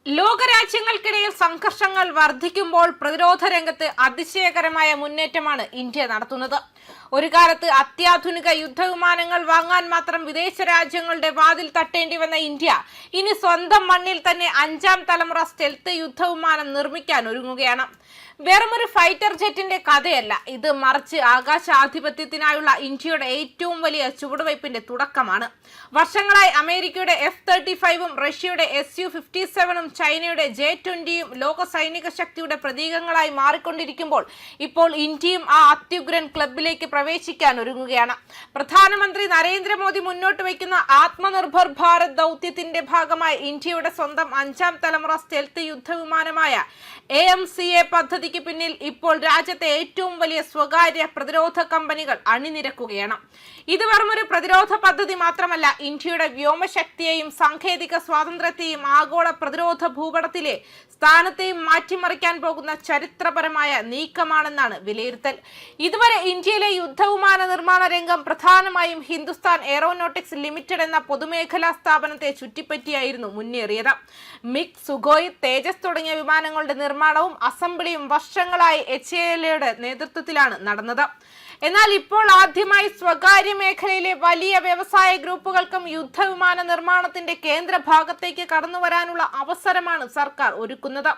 ലോകരാജ്യങ്ങൾക്കിടയിൽ സംഘർഷങ്ങൾ വർദ്ധിക്കുമ്പോൾ പ്രതിരോധ രംഗത്ത് അതിശയകരമായ മുന്നേറ്റമാണ് ഇന്ത്യ നടത്തുന്നത്. ഒരു കാലത്ത് അത്യാധുനിക യുദ്ധവിമാനങ്ങൾ വാങ്ങാൻ മാത്രം വിദേശ രാജ്യങ്ങളുടെ വാതിൽ തട്ടേണ്ടി വന്ന ഇന്ത്യ ഇനി സ്വന്തം മണ്ണിൽ തന്നെ 5ാം തലമുറ സ്റ്റെൽത്ത് യുദ്ധവിമാനം നിർമ്മിക്കാൻ ഒരുങ്ങുകയാണ്. വെറുമൊരു ഫൈറ്റർ ജെറ്റിന്റെ കഥയല്ല ഇത്, മറിച്ച് ആകാശാധിപത്യത്തിനായുള്ള ഇന്ത്യയുടെ ഏറ്റവും വലിയ ചുവടുവയ്പിന്റെ തുടക്കമാണ്. വർഷങ്ങളായി അമേരിക്കയുടെ F-35ഉം റഷ്യയുടെ Su-57ഉം ചൈനയുടെ J-20യും ലോക സൈനിക ശക്തിയുടെ പ്രതീകങ്ങളായി മാറിക്കൊണ്ടിരിക്കുമ്പോൾ ഇപ്പോൾ ഇന്ത്യയും ആ അത്യുഗ്രൻ ക്ലബിലേക്ക് പ്രവേശിക്കാൻ ഒരുങ്ങുകയാണ്. പ്രധാനമന്ത്രി നരേന്ദ്രമോദി മുന്നോട്ട് വയ്ക്കുന്ന ആത്മനിർഭർ ഭാരത് ദൗത്യത്തിന്റെ ഭാഗമായി ഇന്ത്യയുടെ സ്വന്തം 5ാം തലമുറ സ്റ്റെൽത്ത് യുദ്ധവിമാനമായ AMCA പദ്ധതിക്ക് പിന്നിൽ ഇപ്പോൾ രാജ്യത്തെ ഏറ്റവും വലിയ സ്വകാര്യ പ്രതിരോധ കമ്പനികൾ അണിനിരക്കുകയാണ്. ഇത് വെറുമൊരു പ്രതിരോധ പദ്ധതി മാത്രമല്ല, ഇന്ത്യയുടെ വ്യോമശക്തിയെയും സാങ്കേതിക സ്വാതന്ത്ര്യത്തെയും ആഗോള പ്രതിരോധ ഭൂപടത്തിലെ സ്ഥാനത്തെയും മാറ്റിമറിക്കാൻ പോകുന്ന ചരിത്രപരമായ നീക്കമാണെന്നാണ് വിലയിരുത്തൽ. ഇതുവരെ ഇന്ത്യയിലെ യുദ്ധവിമാന നിർമ്മാണ രംഗം പ്രധാനമായും ഹിന്ദുസ്ഥാൻ എയറോനോട്ടിക്സ് ലിമിറ്റഡ് എന്ന പൊതുമേഖലാ സ്ഥാപനത്തെ ചുറ്റിപ്പറ്റിയായിരുന്നു മുന്നേറിയത്. മിഗ്, സുഖോയ്, തേജസ് തുടങ്ങിയ വിമാനങ്ങളുടെ നിർമ്മാണവും അസംബ്ലിയും വർഷങ്ങളായി HALയുടെ നേതൃത്വത്തിലാണ് നടന്നത്. എന്നാൽ ഇപ്പോൾ ആദ്യമായി സ്വകാര്യ മേഖലയിലെ വലിയ വ്യവസായ ഗ്രൂപ്പുകൾക്കും യുദ്ധവിമാന നിർമ്മാണത്തിന്റെ കേന്ദ്ര ഭാഗത്തേക്ക് കടന്നു വരാനുള്ള അവസരമാണ് സർക്കാർ ഒരുക്കുന്നത്.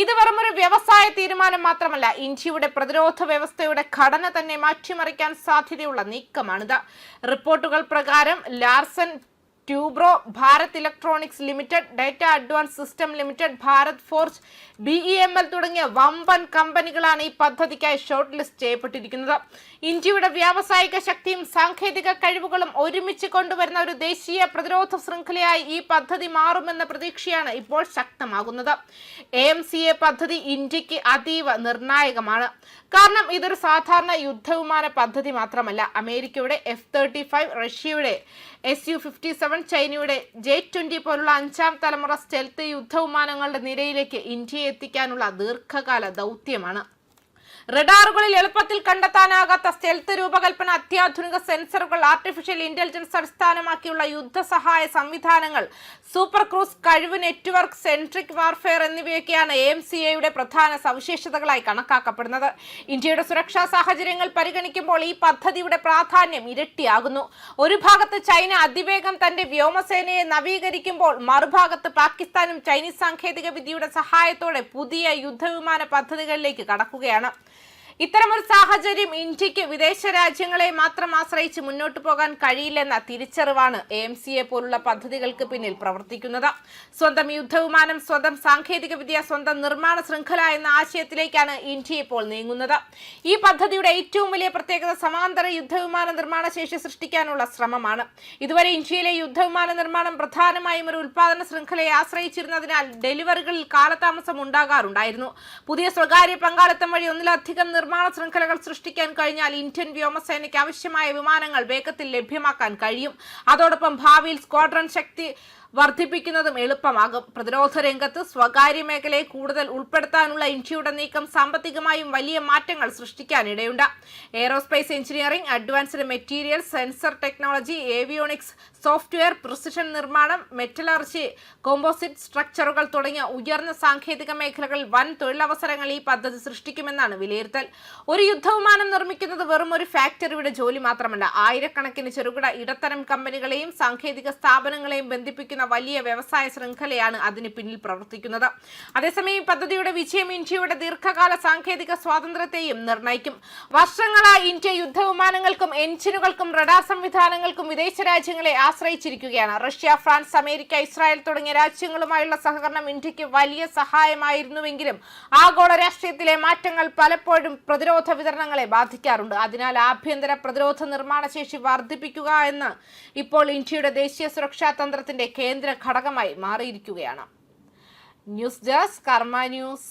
ഇത് വെറുമൊരു വ്യവസായ തീരുമാനം മാത്രമല്ല, ഇന്ത്യയുടെ പ്രതിരോധ വ്യവസ്ഥയുടെ ഘടന തന്നെ മാറ്റിമറിക്കാൻ സാധ്യതയുള്ള നീക്കമാണിത്. റിപ്പോർട്ടുകൾ പ്രകാരം Larsen Toubro, Bharat electronics limited, data advance system limited, Bharat forge, BEML തുടങ്ങിയ വമ്പൻ കമ്പനികളാണ് ഈ പദ്ധതിക്കായി ഷോർട്ട് ലിസ്റ്റ് ചെയ്യപ്പെട്ടിരിക്കുന്നത്. ഇന്ത്യയുടെ വ്യാവസായിക ശക്തിയും സാങ്കേതിക കഴിവുകളും ഒരുമിച്ച് കൊണ്ടുവരുന്ന ഒരു ദേശീയ പ്രതിരോധ ശൃംഖലയായി ഈ പദ്ധതി മാറുമെന്ന പ്രതീക്ഷയാണ് ഇപ്പോൾ ശക്തമാകുന്നത്. AMCA പദ്ധതി ഇന്ത്യക്ക് അതീവ നിർണായകമാണ്. കാരണം ഇതൊരു സാധാരണ യുദ്ധവിമാന പദ്ധതി മാത്രമല്ല, അമേരിക്കയുടെ F-35, റഷ്യയുടെ Su-57, ചൈനയുടെ J-20 പോലുള്ള 5ാം തലമുറ സ്റ്റെൽത്ത് യുദ്ധവിമാനങ്ങളുടെ നിരയിലേക്ക് ഇന്ത്യയെ എത്തിക്കാനുള്ള ദീർഘകാല ദൗത്യമാണ്. റഡാറുകളിൽ എളുപ്പത്തിൽ കണ്ടെത്താനാകാത്ത സ്റ്റെൽത്ത് രൂപകൽപ്പന, അത്യാധുനിക സെൻസറുകൾ, ആർട്ടിഫിഷ്യൽ ഇന്റലിജൻസ് അടിസ്ഥാനമാക്കിയുള്ള യുദ്ധസഹായ സംവിധാനങ്ങൾ, സൂപ്പർ ക്രൂസ് കഴിവ്, നെറ്റ്വർക്ക്, സെൻട്രിക് വാർഫെയർ എന്നിവയൊക്കെയാണ് AMCAയുടെ പ്രധാന സവിശേഷതകളായി കണക്കാക്കപ്പെടുന്നത്. ഇന്ത്യയുടെ സുരക്ഷാ സാഹചര്യങ്ങൾ പരിഗണിക്കുമ്പോൾ ഈ പദ്ധതിയുടെ പ്രാധാന്യം ഇരട്ടിയാകുന്നു. ഒരു ഭാഗത്ത് ചൈന അതിവേഗം തന്റെ വ്യോമസേനയെ നവീകരിക്കുമ്പോൾ മറുഭാഗത്ത് പാകിസ്ഥാനും ചൈനീസ് സാങ്കേതിക വിദ്യയുടെ സഹായത്തോടെ പുതിയ യുദ്ധവിമാന പദ്ധതികളിലേക്ക് കടക്കുകയാണ്. ഇത്തരമൊരു സാഹചര്യം ഇന്ത്യക്ക് വിദേശ രാജ്യങ്ങളെ മാത്രം ആശ്രയിച്ച് മുന്നോട്ട് പോകാൻ കഴിയില്ലെന്ന തിരിച്ചറിവാണ് AMCA പോലുള്ള പദ്ധതികൾക്ക് പിന്നിൽ പ്രവർത്തിക്കുന്നത്. സ്വന്തം യുദ്ധവിമാനം, സ്വന്തം സാങ്കേതിക വിദ്യ, സ്വന്തം നിർമ്മാണ ശൃംഖല എന്ന ആശയത്തിലേക്കാണ് ഇന്ത്യ ഇപ്പോൾ നീങ്ങുന്നത്. ഈ പദ്ധതിയുടെ ഏറ്റവും വലിയ പ്രത്യേകത സമാന്തര യുദ്ധവിമാന നിർമ്മാണ ശേഷി സൃഷ്ടിക്കാനുള്ള ശ്രമമാണ്. ഇതുവരെ ഇന്ത്യയിലെ യുദ്ധവിമാന നിർമ്മാണം പ്രധാനമായും ഒരു ഉൽപാദന ശൃംഖലയെ ആശ്രയിച്ചിരുന്നതിനാൽ ഡെലിവറികളിൽ കാലതാമസം ഉണ്ടാകാറുണ്ടായിരുന്നു. പുതിയ സ്വകാര്യ പങ്കാളിത്തം വഴി ഒന്നിലധികം നിർമ്മാണ ശൃംഖലകൾ സൃഷ്ടിക്കാൻ കഴിഞ്ഞാൽ ഇന്ത്യൻ വ്യോമസേനയ്ക്ക് ആവശ്യമായ വിമാനങ്ങൾ വേഗത്തിൽ ലഭ്യമാക്കാൻ കഴിയും. അതോടൊപ്പം ഭാവിയിൽ സ്ക്വാഡ്രൺ ശക്തി വർദ്ധിപ്പിക്കുന്നതും എളുപ്പമാകും. പ്രതിരോധ രംഗത്ത് സ്വകാര്യ മേഖലയെ കൂടുതൽ ഉൾപ്പെടുത്താനുള്ള ഇന്ത്യയുടെ നീക്കം സാമ്പത്തികമായും വലിയ മാറ്റങ്ങൾ സൃഷ്ടിക്കാനിടയുണ്ട്. Aerospace engineering, advanced materials, sensor technology, avionics, software, precision നിർമ്മാണം, മെറ്റലർജി, കോമ്പോസിറ്റ് സ്ട്രക്ചറുകൾ തുടങ്ങിയ ഉയർന്ന സാങ്കേതിക മേഖലകളിൽ വൻ തൊഴിലവസരങ്ങൾ ഈ പദ്ധതി സൃഷ്ടിക്കുമെന്നാണ് വിലയിരുത്തൽ. ഒരു യുദ്ധവിമാനം നിർമ്മിക്കുന്നത് വെറും ഒരു ഫാക്ടറിയുടെ ജോലി മാത്രമല്ല, ആയിരക്കണക്കിന് ചെറുകിട ഇടത്തരം കമ്പനികളെയും സാങ്കേതിക സ്ഥാപനങ്ങളെയും ബന്ധിപ്പിക്കുന്ന വലിയ വ്യവസായ ശൃംഖലയാണ് അതിന് പിന്നിൽ പ്രവർത്തിക്കുന്നത്. അതേസമയം പദ്ധതിയുടെ വിജയം ഇന്ത്യയുടെ ദീർഘകാല സാങ്കേതിക സ്വാതന്ത്ര്യത്തെയും നിർണ്ണയിക്കും. വർഷങ്ങളായി ഇന്ത്യ യുദ്ധവിമാനങ്ങൾക്കും എഞ്ചിനുകൾക്കും റഡാർ സംവിധാനങ്ങൾക്കും വിദേശ രാജ്യങ്ങളെ ആശ്രയിച്ചിരിക്കുകയാണ്. റഷ്യ, ഫ്രാൻസ്, അമേരിക്ക, ഇസ്രായേൽ തുടങ്ങിയ രാജ്യങ്ങളുമായുള്ള സഹകരണം ഇന്ത്യക്ക് വലിയ സഹായമായിരുന്നുവെങ്കിലും ആഗോള രാഷ്ട്രീയത്തിലെ മാറ്റങ്ങൾ പലപ്പോഴും പ്രതിരോധ വിതരണങ്ങളെ ബാധിക്കാറുണ്ട്. അതിനാൽ ആഭ്യന്തര പ്രതിരോധ നിർമ്മാണ ശേഷി വർദ്ധിപ്പിക്കുക എന്ന് ഇപ്പോൾ ഇന്ത്യയുടെ ദേശീയ സുരക്ഷാ തന്ത്രത്തിന്റെ കേന്ദ്ര ഘടകമായി മാറിയിരിക്കുകയാണ്. ന്യൂസ് ഡെസ്ക് കർമ്മ ന്യൂസ്.